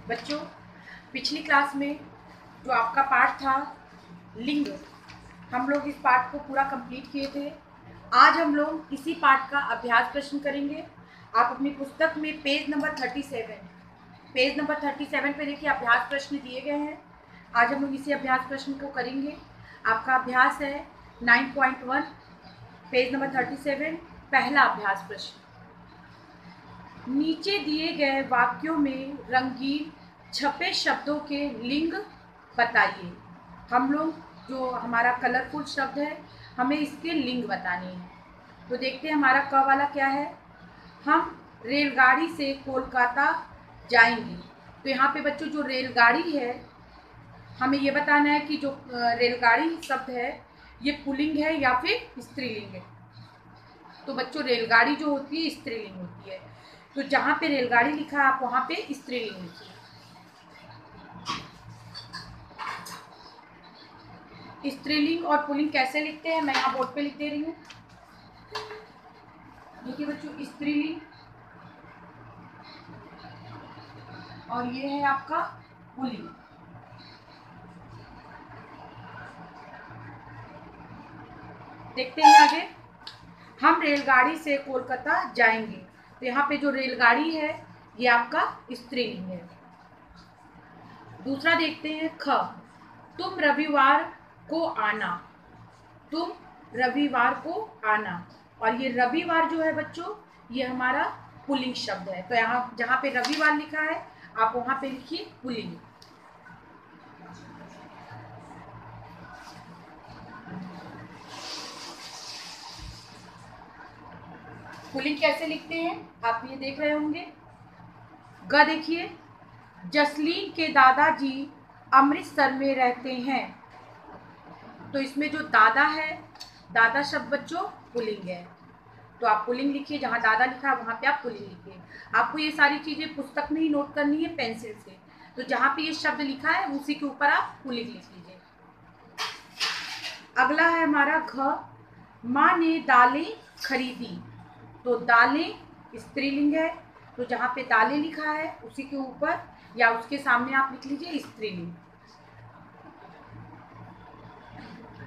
बच्चों, पिछली क्लास में जो आपका पाठ था लिंग, हम लोग इस पाठ को पूरा कंप्लीट किए थे। आज हम लोग इसी पाठ का अभ्यास प्रश्न करेंगे। आप अपनी पुस्तक में पेज नंबर 37 पे देखिए अभ्यास प्रश्न दिए गए हैं। आज हम लोग इसी अभ्यास प्रश्न को करेंगे। आपका अभ्यास है 9.1, पेज नंबर 37, पहला अभ्यास प्रश्न। नीचे दिए गए वाक्यों में रंगीन छपे शब्दों के लिंग बताइए। हम लोग जो हमारा कलरफुल शब्द है हमें इसके लिंग बताने हैं। तो देखते हैं हमारा क वाला क्या है। हम रेलगाड़ी से कोलकाता जाएंगे। तो यहाँ पे बच्चों जो रेलगाड़ी है हमें ये बताना है कि जो रेलगाड़ी शब्द है ये पुल्लिंग है या फिर स्त्रीलिंग है। तो बच्चों रेलगाड़ी जो होती है स्त्रीलिंग होती है। तो जहाँ पे रेलगाड़ी लिखा है आप वहाँ पे स्त्रीलिंग लिखिए। स्त्रीलिंग और पुल्लिंग कैसे लिखते हैं मैं यहाँ बोर्ड पे लिख दे रही हूँ। देखिए बच्चों, स्त्रीलिंग और ये है आपका पुल्लिंग। देखते हैं आगे। हम रेलगाड़ी से कोलकाता जाएंगे। तो यहाँ पे जो रेलगाड़ी है ये आपका स्त्रीलिंग है। दूसरा देखते हैं ख, तुम रविवार को आना। तुम रविवार को आना। और ये रविवार जो है बच्चों ये हमारा पुल्लिंग शब्द है। तो यहाँ जहाँ पे रविवार लिखा है आप वहाँ पे लिखिए पुल्लिंग। पुल्लिंग कैसे लिखते हैं आप ये देख रहे होंगे। ग देखिए, जसलीन के दादाजी अमृतसर में रहते हैं। तो इसमें जो दादा है, दादा शब्द बच्चों पुल्लिंग है। तो आप पुल्लिंग लिखिए, जहाँ दादा लिखा है वहाँ पे आप पुल्लिंग लिखिए। आपको ये सारी चीजें पुस्तक में ही नोट करनी है पेंसिल से। तो जहाँ पे ये शब्द लिखा है उसी के ऊपर आप पुल्लिंग लिख लीजिए। अगला है हमारा घ, माँ ने दालें खरीदी। तो दालें स्त्रीलिंग है। तो जहाँ पे दालें लिखा है उसी के ऊपर या उसके सामने आप लिख लीजिए स्त्रीलिंग।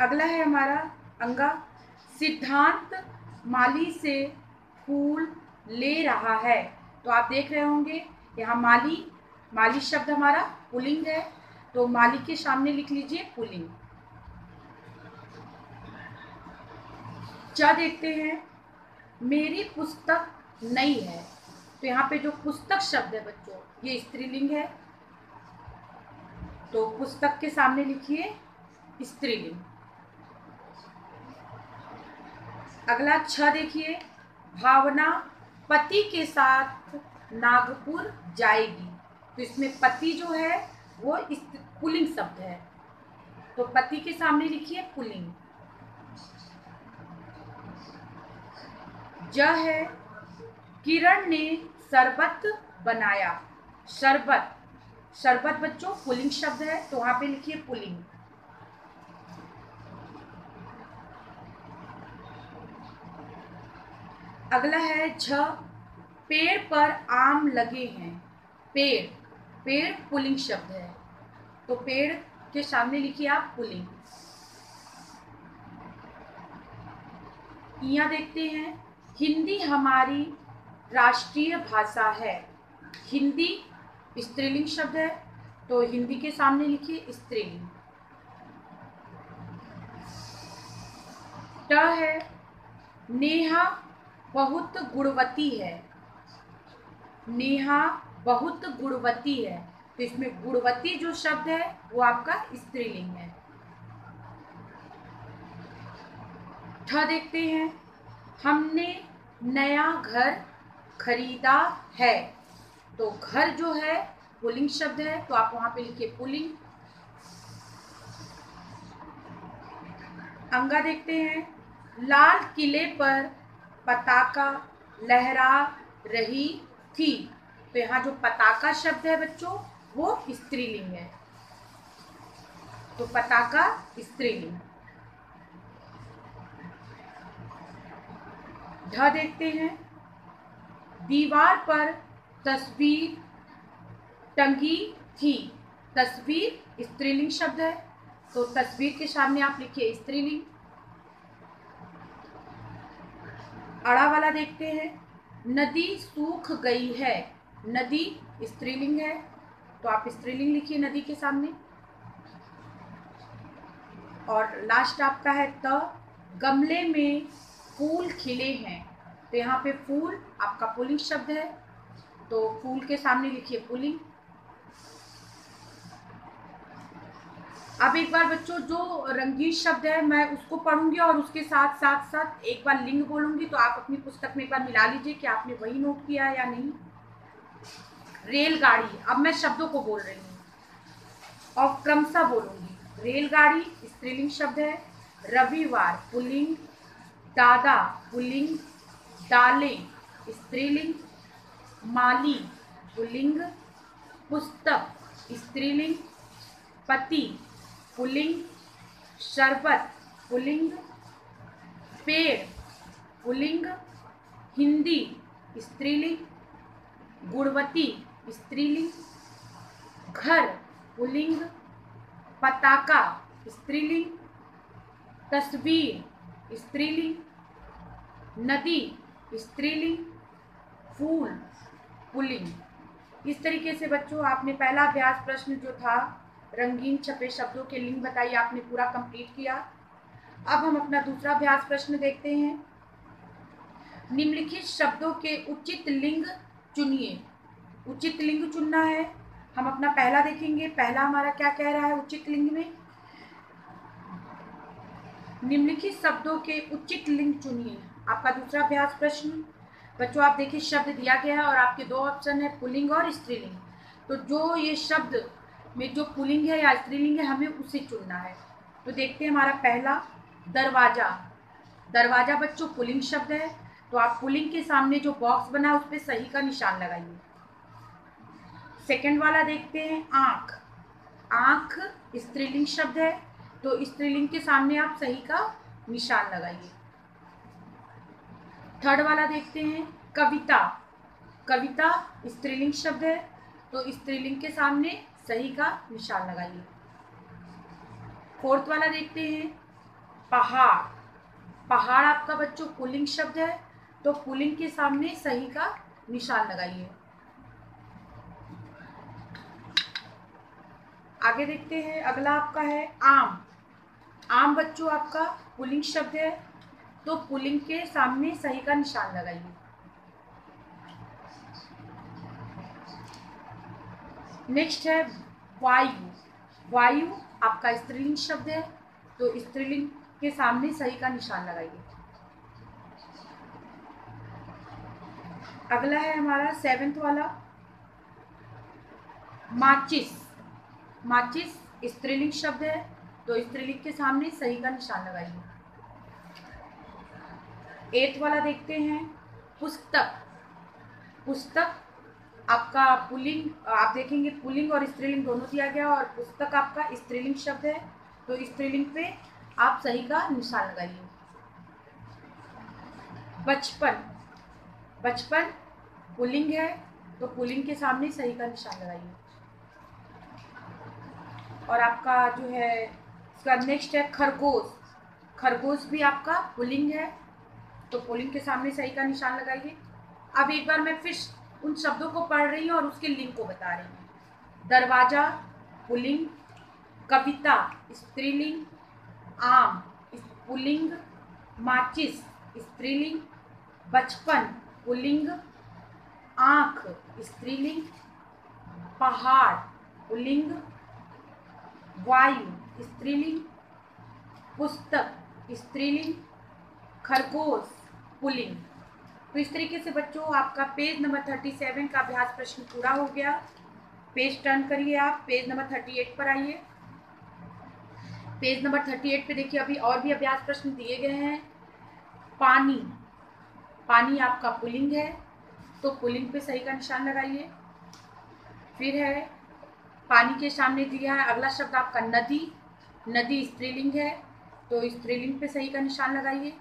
अगला है हमारा अंगा, सिद्धांत माली से फूल ले रहा है। तो आप देख रहे होंगे यहाँ माली, माली शब्द हमारा पुल्लिंग है। तो माली के सामने लिख लीजिए पुल्लिंग। च देखते हैं, मेरी पुस्तक नई है। तो यहाँ पे जो पुस्तक शब्द है बच्चों ये स्त्रीलिंग है। तो पुस्तक के सामने लिखिए स्त्रीलिंग। अगला छ देखिए, भावना पति के साथ नागपुर जाएगी। तो इसमें पति जो है वो पुल्लिंग शब्द है। तो पति के सामने लिखिए पुल्लिंग। ज है, किरण ने शरबत बनाया। शरबत, शरबत बच्चों पुल्लिंग शब्द है। तो वहां पे लिखिए पुल्लिंग। अगला है झ, पेड़ पर आम लगे हैं। पेड़, पेड़ पुल्लिंग शब्द है। तो पेड़ के सामने लिखिए आप पुल्लिंग। यहाँ देखते हैं, हिंदी हमारी राष्ट्रीय भाषा है। हिंदी स्त्रीलिंग शब्द है। तो हिंदी के सामने लिखिए स्त्रीलिंग। ट है, नेहा बहुत गुणवती है। नेहा बहुत गुणवती है। तो इसमें गुणवती जो शब्द है वो आपका स्त्रीलिंग है। ठ देखते हैं, हमने नया घर खरीदा है। तो घर जो है पुल्लिंग शब्द है। तो आप वहां पे लिखिए पुल्लिंग। अंगा देखते हैं, लाल किले पर पताका लहरा रही थी। तो यहाँ जो पताका शब्द है बच्चों वो स्त्रीलिंग है। तो पताका स्त्रीलिंग। ढ देखते हैं, दीवार पर तस्वीर टंगी थी। तस्वीर स्त्रीलिंग शब्द है, तो तस्वीर के सामने आप लिखिए स्त्रीलिंग। अड़ा वाला देखते हैं। नदी सूख गई है। नदी स्त्रीलिंग है, तो आप स्त्रीलिंग लिखिए नदी के सामने। और लास्ट आपका है त। गमले में फूल खिले हैं, तो यहाँ पे फूल आपका पुल्लिंग शब्द है, तो फूल के सामने लिखिए पुल्लिंग। अब एक बार बच्चों जो रंगीन शब्द है मैं उसको पढ़ूंगी और उसके साथ साथ साथ एक बार लिंग बोलूंगी, तो आप अपनी पुस्तक में एक बार मिला लीजिए कि आपने वही नोट किया है या नहीं। रेलगाड़ी, अब मैं शब्दों को बोल रही हूँ और क्रमशः बोलूंगी। रेलगाड़ी स्त्रीलिंग शब्द है। रविवार पुल्लिंग। दादा पुल्लिंग। दालें स्त्रीलिंग। माली पुल्लिंग। पुस्तक स्त्रीलिंग। पति पुल्लिंग। शरबत पुल्लिंग। पेड़ पुल्लिंग। हिंदी स्त्रीलिंग। गुणवती स्त्रीलिंग। घर पुल्लिंग। पताका स्त्रीलिंग। तस्वीर स्त्रीलिंग। नदी स्त्रीलिंग। फूल पुल्लिंग। इस तरीके से बच्चों आपने पहला अभ्यास प्रश्न जो था रंगीन छपे शब्दों के लिंग बताइए आपने पूरा कंप्लीट किया। अब हम अपना दूसरा अभ्यास प्रश्न देखते हैं। निम्नलिखित शब्दों के उचित लिंग चुनिए। उचित लिंग चुनना है। हम अपना पहला देखेंगे। पहला हमारा क्या कह रहा है उचित लिंग में। निम्नलिखित शब्दों के उचित लिंग चुनिए। आपका दूसरा अभ्यास प्रश्न बच्चों आप देखिए शब्द दिया गया है और आपके दो ऑप्शन है पुल्लिंग और स्त्रीलिंग। तो जो ये शब्द में जो पुल्लिंग है या स्त्रीलिंग है हमें उसे चुनना है। तो देखते हैं हमारा पहला दरवाजा। दरवाजा बच्चों पुल्लिंग शब्द है, तो आप पुल्लिंग के सामने जो बॉक्स बना है उस पर सही का निशान लगाइए। सेकंड वाला देखते हैं आँख। आँख स्त्रीलिंग शब्द है, तो स्त्रीलिंग के सामने आप सही का निशान लगाइए। थर्ड वाला देखते हैं कविता। कविता स्त्रीलिंग शब्द है, तो स्त्रीलिंग के सामने सही का निशान लगाइए। फोर्थ वाला देखते हैं पहाड़। पहाड़ आपका बच्चों पुल्लिंग शब्द है, तो पुल्लिंग के सामने सही का निशान लगाइए। आगे देखते हैं अगला आपका है आम। आम बच्चों आपका पुल्लिंग शब्द है, तो पुल्लिंग के सामने सही का निशान लगाइए। नेक्स्ट है वायु। वायु आपका स्त्रीलिंग शब्द है, तो स्त्रीलिंग के सामने सही का निशान लगाइए। अगला है हमारा सेवेंथ वाला माचिस। माचिस स्त्रीलिंग शब्द है, तो स्त्रीलिंग के सामने सही का निशान लगाइए। एथ वाला देखते हैं पुस्तक। पुस्तक आपका पुल्लिंग, आप देखेंगे पुल्लिंग और स्त्रीलिंग दोनों दिया गया और पुस्तक आपका स्त्रीलिंग शब्द है, तो स्त्रीलिंग पे आप सही का निशान लगाइए। बचपन। बचपन पुल्लिंग है, तो पुल्लिंग के सामने सही का निशान लगाइए। और आपका जो है इसका नेक्स्ट है खरगोश। खरगोश भी आपका पुल्लिंग है, तो पुल्लिंग के सामने सही का निशान लगाइए। अब एक बार मैं फिर उन शब्दों को पढ़ रही हूँ और उसके लिंग को बता रही हूँ। दरवाजा पुल्लिंग। कविता स्त्रीलिंग। आम पुल्लिंग। माचिस स्त्रीलिंग। बचपन पुल्लिंग। आँख स्त्रीलिंग। पहाड़ पुल्लिंग। वायु स्त्रीलिंग। पुस्तक स्त्रीलिंग। खरगोश पुल्लिंग। तो इस तरीके से बच्चों आपका पेज नंबर 37 का अभ्यास प्रश्न पूरा हो गया। पेज टर्न करिए, आप पेज नंबर 38 पर आइए। पेज नंबर 38 पे देखिए अभी और भी अभ्यास प्रश्न दिए गए हैं। पानी। पानी आपका पुल्लिंग है, तो पुल्लिंग पे सही का निशान लगाइए। फिर है पानी के सामने दिया है अगला शब्द आपका नदी। नदी स्त्रीलिंग है, तो स्त्रीलिंग पे सही का निशान लगाइए।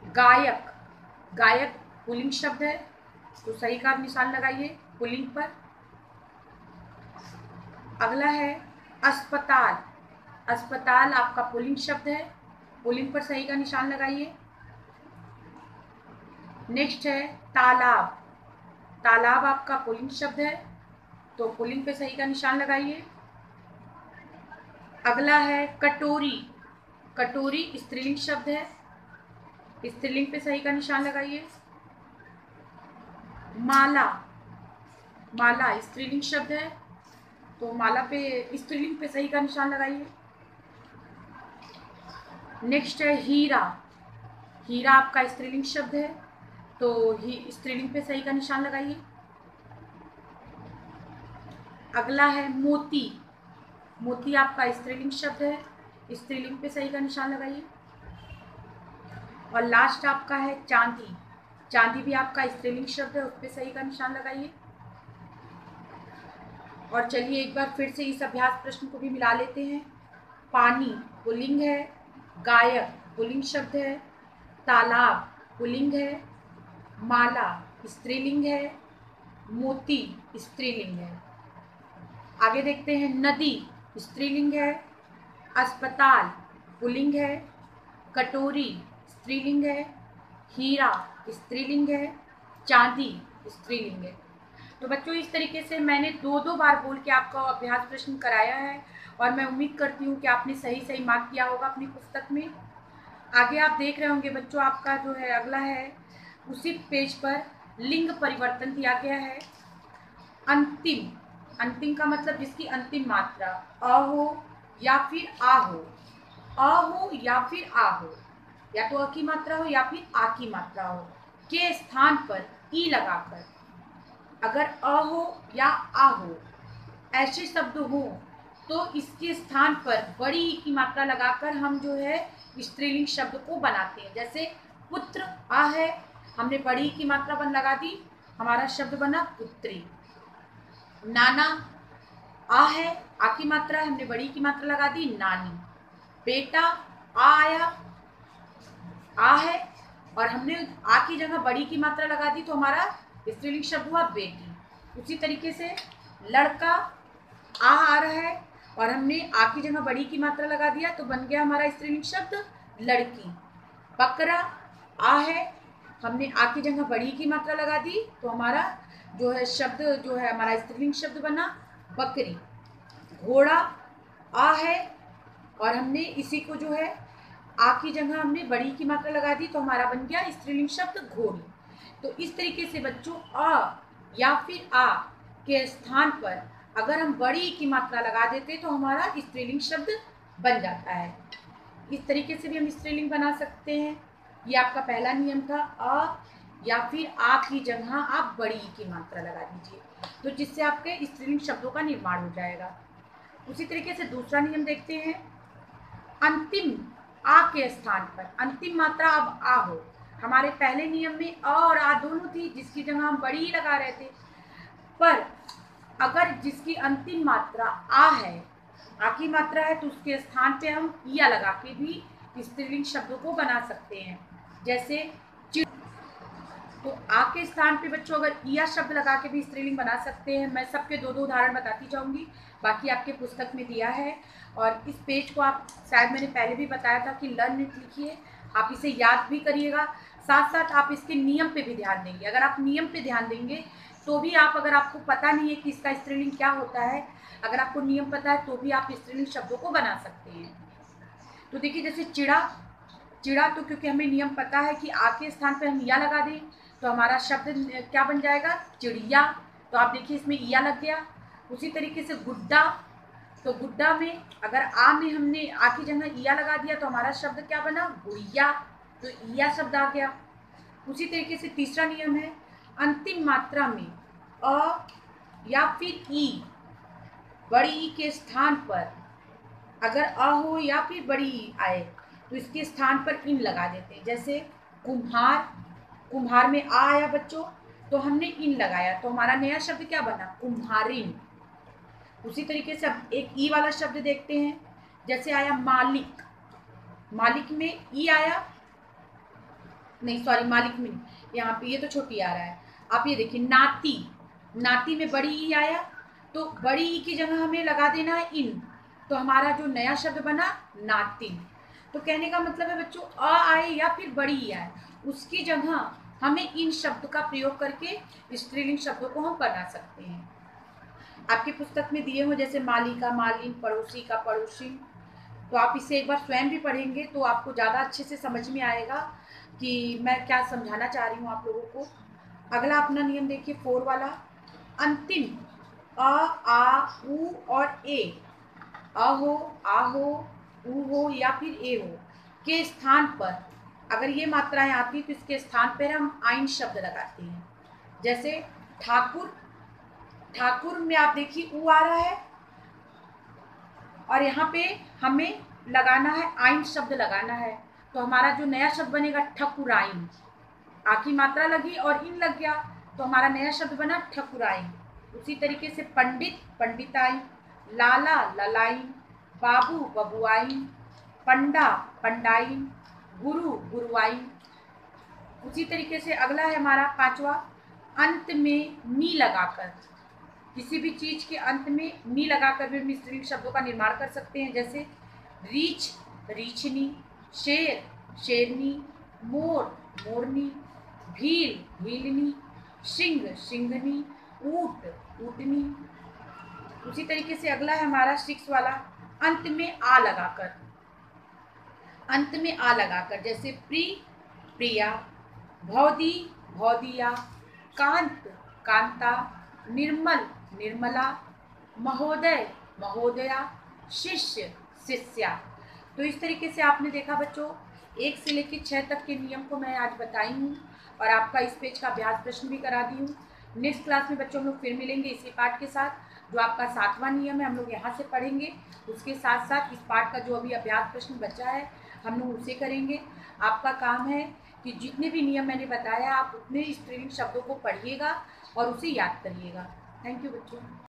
गायक। गायक पुल्लिंग शब्द है, तो सही का निशान लगाइए पुल्लिंग पर। अगला है अस्पताल। अस्पताल आपका पुल्लिंग शब्द है, पुल्लिंग पर सही का निशान लगाइए। नेक्स्ट है तालाब। तालाब आपका पुल्लिंग शब्द है, तो पुल्लिंग पे सही का निशान लगाइए। अगला है कटोरी। कटोरी स्त्रीलिंग शब्द है, स्त्रीलिंग पे सही का निशान लगाइए। माला। माला स्त्रीलिंग शब्द है, तो माला पे स्त्रीलिंग पे सही का निशान लगाइए। नेक्स्ट है हीरा। हीरा आपका स्त्रीलिंग शब्द है, तो स्त्रीलिंग पे सही का निशान लगाइए। अगला है मोती। मोती आपका स्त्रीलिंग शब्द है, स्त्रीलिंग पे सही का निशान लगाइए। और लास्ट आपका है चांदी। चांदी भी आपका स्त्रीलिंग शब्द है, उस पर सही का निशान लगाइए। और चलिए एक बार फिर से इस अभ्यास प्रश्न को भी मिला लेते हैं। पानी पुल्लिंग है, गायक पुल्लिंग शब्द है, तालाब पुल्लिंग है, माला स्त्रीलिंग है, मोती स्त्रीलिंग है। आगे देखते हैं नदी स्त्रीलिंग है, अस्पताल पुल्लिंग है, कटोरी स्त्रीलिंग है, हीरा स्त्रीलिंग है, चांदी स्त्रीलिंग है। तो बच्चों इस तरीके से मैंने दो बार बोल के आपका अभ्यास प्रश्न कराया है और मैं उम्मीद करती हूँ कि आपने सही सही मार्क किया होगा अपनी पुस्तक में। आगे आप देख रहे होंगे बच्चों, आपका जो है अगला है उसी पेज पर लिंग परिवर्तन दिया गया है। अंतिम। अंतिम का मतलब जिसकी अंतिम मात्रा अ हो या फिर आ हो, अ हो या फिर आ हो, या तो अ की मात्रा हो या फिर आ की मात्रा हो, के स्थान पर ई लगाकर, अगर अ हो या आ हो ऐसे शब्द हो तो इसके स्थान पर बड़ी ई की मात्रा लगाकर हम जो है स्त्रीलिंग शब्द को बनाते हैं। जैसे पुत्र आ है, हमने बड़ी ई की मात्रा बन लगा दी, हमारा शब्द बना पुत्री। नाना आ है, आ की मात्रा, हमने बड़ी की मात्रा लगा दी, नानी। बेटा आ आया, आ है और हमने आ की जगह बड़ी की मात्रा लगा दी तो हमारा स्त्रीलिंग शब्द हुआ बेटी। उसी तरीके से लड़का आ रहा है और हमने आ की जगह बड़ी की मात्रा लगा दिया तो बन गया हमारा स्त्रीलिंग शब्द लड़की। बकरा आ है, हमने आ की जगह बड़ी की मात्रा लगा दी तो हमारा जो है शब्द जो है हमारा स्त्रीलिंग शब्द बना बकरी। घोड़ा आ है और हमने इसी को जो है आ की जगह हमने बड़ी की मात्रा लगा दी तो हमारा बन गया स्त्रीलिंग शब्द घोड़ी। तो इस तरीके से बच्चों अ या फिर आ के स्थान पर अगर हम बड़ी की मात्रा लगा देते तो हमारा स्त्रीलिंग शब्द बन जाता है। इस तरीके से भी हम स्त्रीलिंग बना सकते हैं। ये आपका पहला नियम था, अ या फिर आ की जगह आप बड़ी की मात्रा लगा दीजिए तो जिससे आपके स्त्रीलिंग शब्दों का निर्माण हो जाएगा। उसी तरीके से दूसरा नियम देखते हैं। अंतिम आ के स्थान पर अंतिम मात्रा अब आ हो। हमारे पहले नियम में अ और आ दोनों थी जिसकी जगह हम बड़ी ही लगा रहे थे, पर अगर जिसकी अंतिम मात्रा आ है, आ की मात्रा है तो उसके स्थान पे हम या लगा के भी स्त्रीलिंग शब्दों को बना सकते हैं। जैसे तो आ के स्थान पे बच्चों अगर या शब्द लगा के भी स्त्रीलिंग बना सकते हैं। मैं सबके दो उदाहरण बताती जाऊंगी, बाकी आपके पुस्तक में दिया है। और इस पेज को आप शायद मैंने पहले भी बताया था कि लर्न इट लिखिए, आप इसे याद भी करिएगा, साथ साथ आप इसके नियम पे भी ध्यान देंगे। अगर आप नियम पे ध्यान देंगे तो भी आप, अगर आपको पता नहीं है कि इसका स्त्रीलिंग क्या होता है, अगर आपको नियम पता है तो भी आप स्त्रीलिंग शब्दों को बना सकते हैं। तो देखिए जैसे चिड़ा, चिड़ा तो क्योंकि हमें नियम पता है कि आ के स्थान पे हम या लगा दें तो हमारा शब्द क्या बन जाएगा, चिड़िया। तो आप देखिए इसमें या लग गया। उसी तरीके से गुड्डा, तो गुड्डा में अगर आ में हमने आ की जगह या लगा दिया तो हमारा शब्द क्या बना, गुड़िया, तो या शब्द आ गया। उसी तरीके से तीसरा नियम है, अंतिम मात्रा में अ या फिर ई, बड़ी ई के स्थान पर अगर अ हो या फिर बड़ी ई आए तो इसके स्थान पर इन लगा देते हैं। जैसे कुम्हार, कुम्हार में आ आया बच्चों तो हमने इन लगाया तो हमारा नया शब्द क्या बना, कुम्हारिन। उसी तरीके से अब एक ई वाला शब्द देखते हैं। जैसे आया मालिक, मालिक में ई आया, नहीं सॉरी मालिक में यहाँ पे ये तो छोटी आ रहा है। आप ये देखिए नाती, नाती में बड़ी ई आया तो बड़ी ई की जगह हमें लगा देना है इन, तो हमारा जो नया शब्द बना नातिन। तो कहने का मतलब है बच्चों, अ आए या फिर बड़ी ई आए, उसकी जगह हमें इन शब्द का प्रयोग करके स्त्रीलिंग शब्दों को हम बना सकते हैं। आपकी पुस्तक में दिए हो जैसे मालिका मालिन, पड़ोसी का पड़ोसी, तो आप इसे एक बार स्वयं भी पढ़ेंगे तो आपको ज़्यादा अच्छे से समझ में आएगा कि मैं क्या समझाना चाह रही हूँ आप लोगों को। अगला अपना नियम देखिए 4 वाला, अंतिम अ आ उ और ए, अ हो, आ हो, उ हो या फिर ए हो के स्थान पर अगर ये मात्राएं आती तो इसके स्थान पर हम आइन शब्द लगाते हैं। जैसे ठाकुर, ठाकुर में आप देखिए उ आ रहा है और यहाँ पे हमें लगाना है आइन शब्द लगाना है, तो हमारा जो नया शब्द बनेगा ठकुराइन, आ की मात्रा लगी और इन लग गया तो हमारा नया शब्द बना ठकुराइन। उसी तरीके से पंडित पंडिताइन, लाला ललाइन, बाबू बबुआइन, पंडा पंडाइन, गुरु गुरुआइन। उसी तरीके से अगला है हमारा 5वां, अंत में नी लगाकर, किसी भी चीज के अंत में नी लगाकर भी हम स्त्रीलिंग शब्दों का निर्माण कर सकते हैं। जैसे रीछ रीछनी, शेर शेरनी, मोर मोरनी, भील भीलनी, सिंह सिंघनी, ऊंट ऊँटनी। उसी तरीके से अगला है हमारा 6 वाला, अंत में आ लगाकर, अंत में आ लगाकर जैसे प्री प्रिया, भौदी भौदिया, कांत कांता, निर्मल निर्मला, महोदय महोदया, शिष्य शिष्या। तो इस तरीके से आपने देखा बच्चों 1 से लेकर 6 तक के नियम को मैं आज बताई हूँ और आपका इस पेज का अभ्यास प्रश्न भी करा दी हूँ। नेक्स्ट क्लास में बच्चों हम लोग फिर मिलेंगे इसी पाठ के साथ, जो आपका 7वां नियम है हम लोग यहाँ से पढ़ेंगे। उसके साथ साथ इस पाठ का जो अभी अभ्यास प्रश्न बचा है हम लोग उसे करेंगे। आपका काम है कि जितने भी नियम मैंने बताया आप उतने स्त्रीलिंग शब्दों को पढ़िएगा और उसे याद करिएगा। थैंक यू बच्चों।